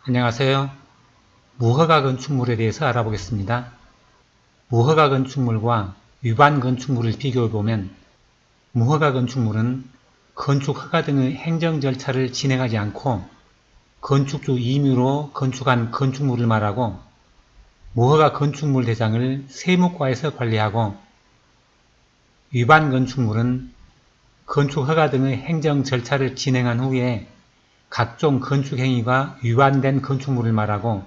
안녕하세요. 무허가 건축물에 대해서 알아보겠습니다. 무허가 건축물과 위반 건축물을 비교해보면 무허가 건축물은 건축 허가 등의 행정 절차를 진행하지 않고 건축주 임의로 건축한 건축물을 말하고 무허가 건축물 대장을 세무과에서 관리하고 위반 건축물은 건축 허가 등의 행정 절차를 진행한 후에 각종 건축 행위가 위반된 건축물을 말하고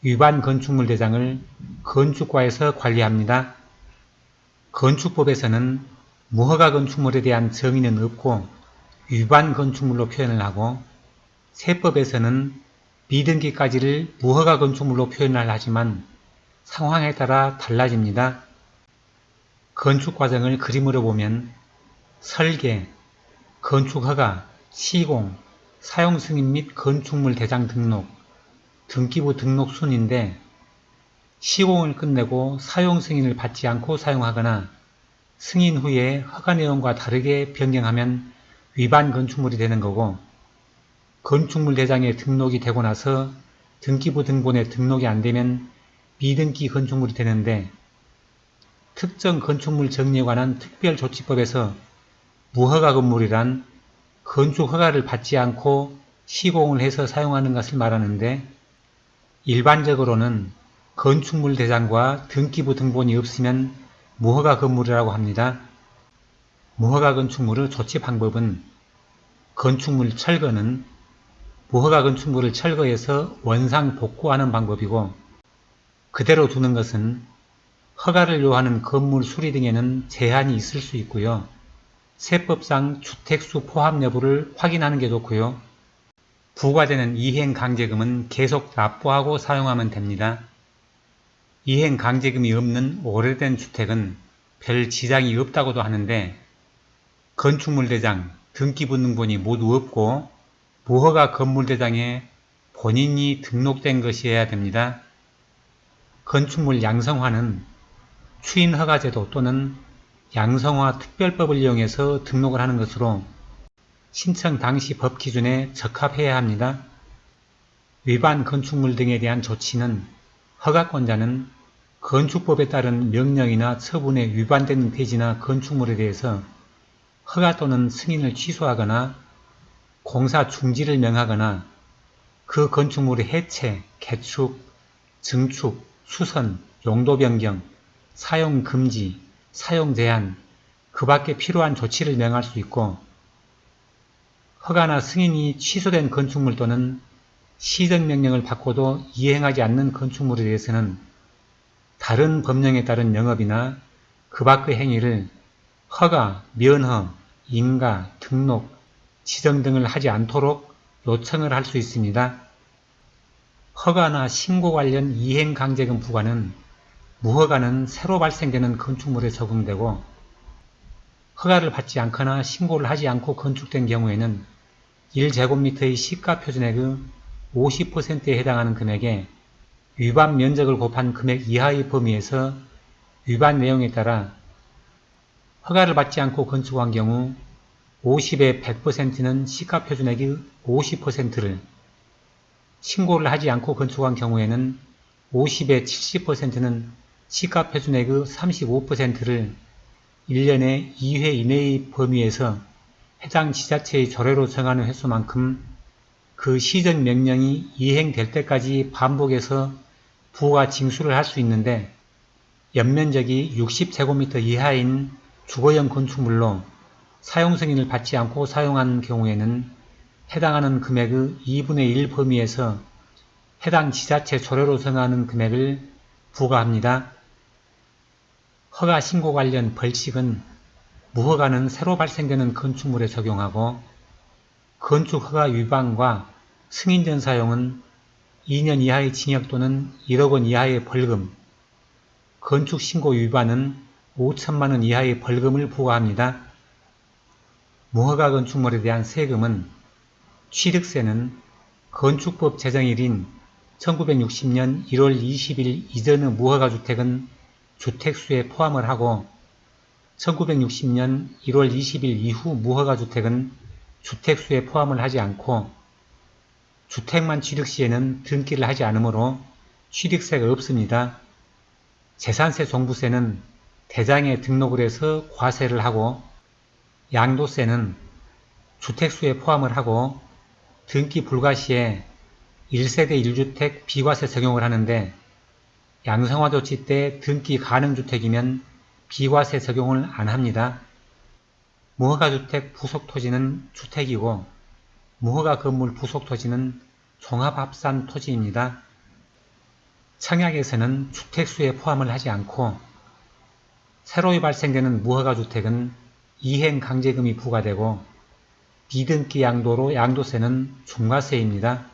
위반 건축물 대장을 건축과에서 관리합니다. 건축법에서는 무허가 건축물에 대한 정의는 없고 위반 건축물로 표현을 하고 세법에서는 미등기까지를 무허가 건축물로 표현을 하지만 상황에 따라 달라집니다. 건축 과정을 그림으로 보면 설계, 건축허가, 시공, 사용승인 및 건축물 대장 등록, 등기부 등록 순인데 시공을 끝내고 사용 승인을 받지 않고 사용하거나 승인 후에 허가 내용과 다르게 변경하면 위반 건축물이 되는 거고 건축물 대장에 등록이 되고 나서 등기부 등본에 등록이 안 되면 미등기 건축물이 되는데 특정 건축물 정리에 관한 특별조치법에서 무허가 건물이란 건축 허가를 받지 않고 시공을 해서 사용하는 것을 말하는데 일반적으로는 건축물 대장과 등기부 등본이 없으면 무허가 건물이라고 합니다. 무허가 건축물의 조치 방법은 건축물 철거는 무허가 건축물을 철거해서 원상 복구하는 방법이고 그대로 두는 것은 허가를 요하는 건물 수리 등에는 제한이 있을 수 있고요. 세법상 주택수 포함 여부를 확인하는 게 좋고요. 부과되는 이행강제금은 계속 납부하고 사용하면 됩니다. 이행강제금이 없는 오래된 주택은 별 지장이 없다고도 하는데 건축물 대장, 등기부 등본이 모두 없고 무허가 건물 대장에 본인이 등록된 것이어야 됩니다. 건축물 양성화는 추인허가제도 또는 양성화 특별법을 이용해서 등록을 하는 것으로 신청 당시 법 기준에 적합해야 합니다. 위반 건축물 등에 대한 조치는 허가권자는 건축법에 따른 명령이나 처분에 위반되는 대지나 건축물에 대해서 허가 또는 승인을 취소하거나 공사 중지를 명하거나 그 건축물의 해체, 개축, 증축, 수선, 용도 변경, 사용 금지, 사용 제한, 그 밖에 필요한 조치를 명할 수 있고 허가나 승인이 취소된 건축물 또는 시정명령을 받고도 이행하지 않는 건축물에 대해서는 다른 법령에 따른 영업이나 그 밖의 행위를 허가, 면허, 인가, 등록, 지정 등을 하지 않도록 요청을 할 수 있습니다. 허가나 신고 관련 이행강제금 부과는 무허가는 새로 발생되는 건축물에 적용되고 허가를 받지 않거나 신고를 하지 않고 건축된 경우에는 1제곱미터의 시가표준액의 50%에 해당하는 금액에 위반 면적을 곱한 금액 이하의 범위에서 위반 내용에 따라 허가를 받지 않고 건축한 경우 50의 100%는 시가표준액의 50%를, 신고를 하지 않고 건축한 경우에는 50의 70%는 시가표준액의 35%를 1년에 2회 이내의 범위에서 해당 지자체의 조례로 정하는 횟수만큼 그 시정명령이 이행될 때까지 반복해서 부과 징수를 할 수 있는데 연면적이 60제곱미터 이하인 주거용 건축물로 사용승인을 받지 않고 사용한 경우에는 해당하는 금액의 2분의 1 범위에서 해당 지자체 조례로 정하는 금액을 부과합니다. 허가 신고 관련 벌칙은 무허가는 새로 발생되는 건축물에 적용하고 건축허가 위반과 승인 전 사용은 2년 이하의 징역 또는 1억 원 이하의 벌금, 건축신고 위반은 5천만 원 이하의 벌금을 부과합니다. 무허가 건축물에 대한 세금은 취득세는 건축법 제정일인 1960년 1월 20일 이전의 무허가 주택은 주택수에 포함을 하고 1960년 1월 20일 이후 무허가 주택은 주택수에 포함을 하지 않고 주택만 취득 시에는 등기를 하지 않으므로 취득세가 없습니다. 재산세 종부세는 대장에 등록을 해서 과세를 하고 양도세는 주택수에 포함을 하고 등기 불가 시에 1세대 1주택 비과세 적용을 하는데 양성화 조치 때 등기 가능주택이면 비과세 적용을 안 합니다. 무허가주택 부속토지는 주택이고 무허가 건물 부속토지는 종합합산 토지입니다. 청약에서는 주택수에 포함을 하지 않고 새로 발생되는 무허가주택은 이행강제금이 부과되고 비등기 양도로 양도세는 중과세입니다.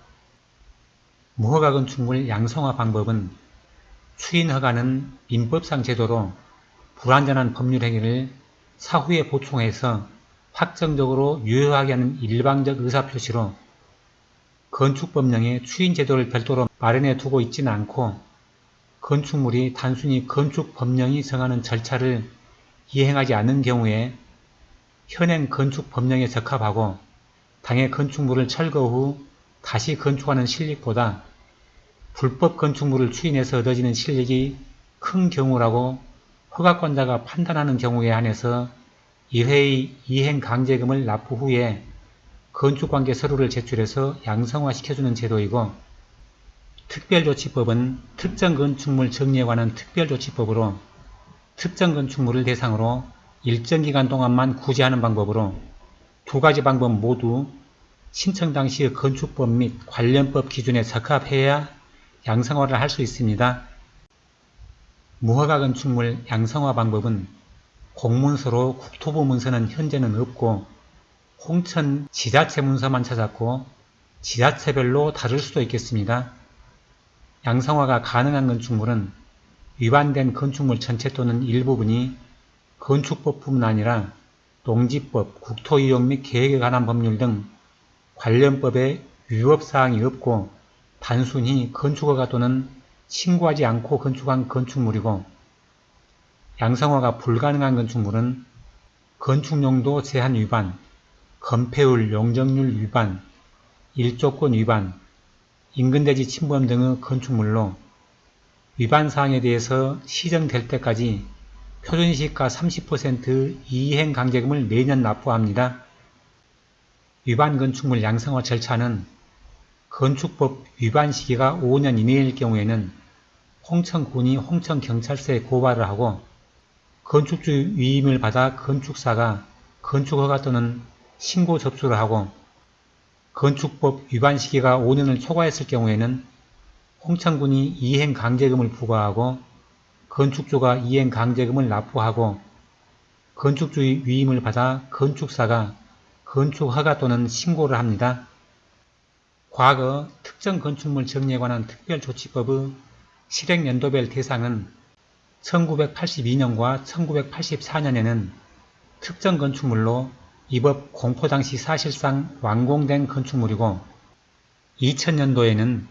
무허가 건축물 양성화 방법은 추인허가는 민법상 제도로 불완전한 법률 행위를 사후에 보충해서 확정적으로 유효하게 하는 일방적 의사표시로 건축법령에 추인제도를 별도로 마련해 두고 있지는 않고 건축물이 단순히 건축법령이 정하는 절차를 이행하지 않는 경우에 현행 건축법령에 적합하고 당해 건축물을 철거 후 다시 건축하는 실력보다 불법 건축물을 추인해서 얻어지는 실력이 큰 경우라고 허가권자가 판단하는 경우에 한해서 1회의 이행강제금을 납부 후에 건축관계 서류를 제출해서 양성화시켜주는 제도이고 특별조치법은 특정 건축물 정리에 관한 특별조치법으로 특정 건축물을 대상으로 일정 기간 동안만 구제하는 방법으로 두 가지 방법 모두 신청 당시의 건축법 및 관련법 기준에 적합해야 양성화를 할 수 있습니다. 무허가 건축물 양성화 방법은 공문서로 국토부 문서는 현재는 없고 홍천 지자체 문서만 찾았고 지자체별로 다를 수도 있겠습니다. 양성화가 가능한 건축물은 위반된 건축물 전체 또는 일부분이 건축법뿐만 아니라 농지법, 국토이용 및 계획에 관한 법률 등 관련법에 위법사항이 없고 단순히 건축허가 또는 신고하지 않고 건축한 건축물이고 양성화가 불가능한 건축물은 건축용도 제한 위반, 건폐율, 용적률 위반, 일조권 위반, 인근대지 침범 등의 건축물로 위반사항에 대해서 시정될 때까지 표준시가 30% 이행강제금을 매년 납부합니다. 위반 건축물 양성화 절차는 건축법 위반 시기가 5년 이내일 경우에는 홍천군이 홍천경찰서에 고발을 하고 건축주 위임을 받아 건축사가 건축허가 또는 신고 접수를 하고 건축법 위반 시기가 5년을 초과했을 경우에는 홍천군이 이행강제금을 부과하고 건축주가 이행강제금을 납부하고 건축주 위임을 받아 건축사가 건축허가 또는 신고를 합니다. 과거 특정 건축물 정리에 관한 특별조치법의 실행연도별 대상은 1982년과 1984년에는 특정 건축물로 이 법 공포 당시 사실상 완공된 건축물이고 2000년도에는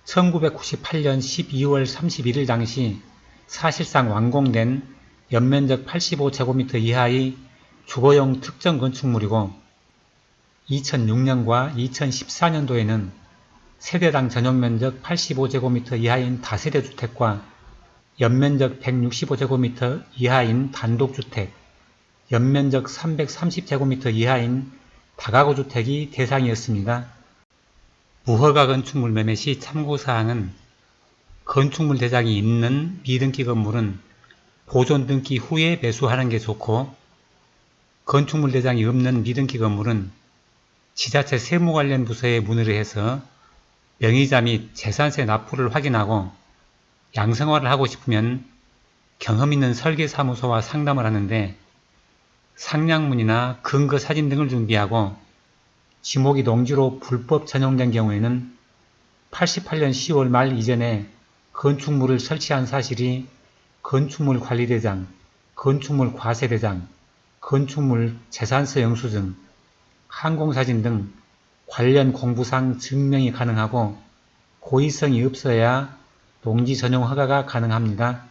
1998년 12월 31일 당시 사실상 완공된 연면적 85제곱미터 이하의 주거용 특정 건축물이고 2006년과 2014년도에는 세대당 전용면적 85제곱미터 이하인 다세대 주택과 연면적 165제곱미터 이하인 단독주택, 연면적 330제곱미터 이하인 다가구 주택이 대상이었습니다. 무허가 건축물 매매 시 참고사항은 건축물 대장이 있는 미등기 건물은 보존 등기 후에 매수하는 게 좋고 건축물 대장이 없는 미등기 건물은 지자체 세무 관련 부서에 문의를 해서 명의자 및 재산세 납부를 확인하고 양성화를 하고 싶으면 경험 있는 설계사무소와 상담을 하는데 상량문이나 근거사진 등을 준비하고 지목이 농지로 불법 전용된 경우에는 88년 10월 말 이전에 건축물을 설치한 사실이 건축물관리대장, 건축물과세대장, 건축물 재산세 영수증, 항공사진 등 관련 공부상 증명이 가능하고 고의성이 없어야 농지 전용 허가가 가능합니다.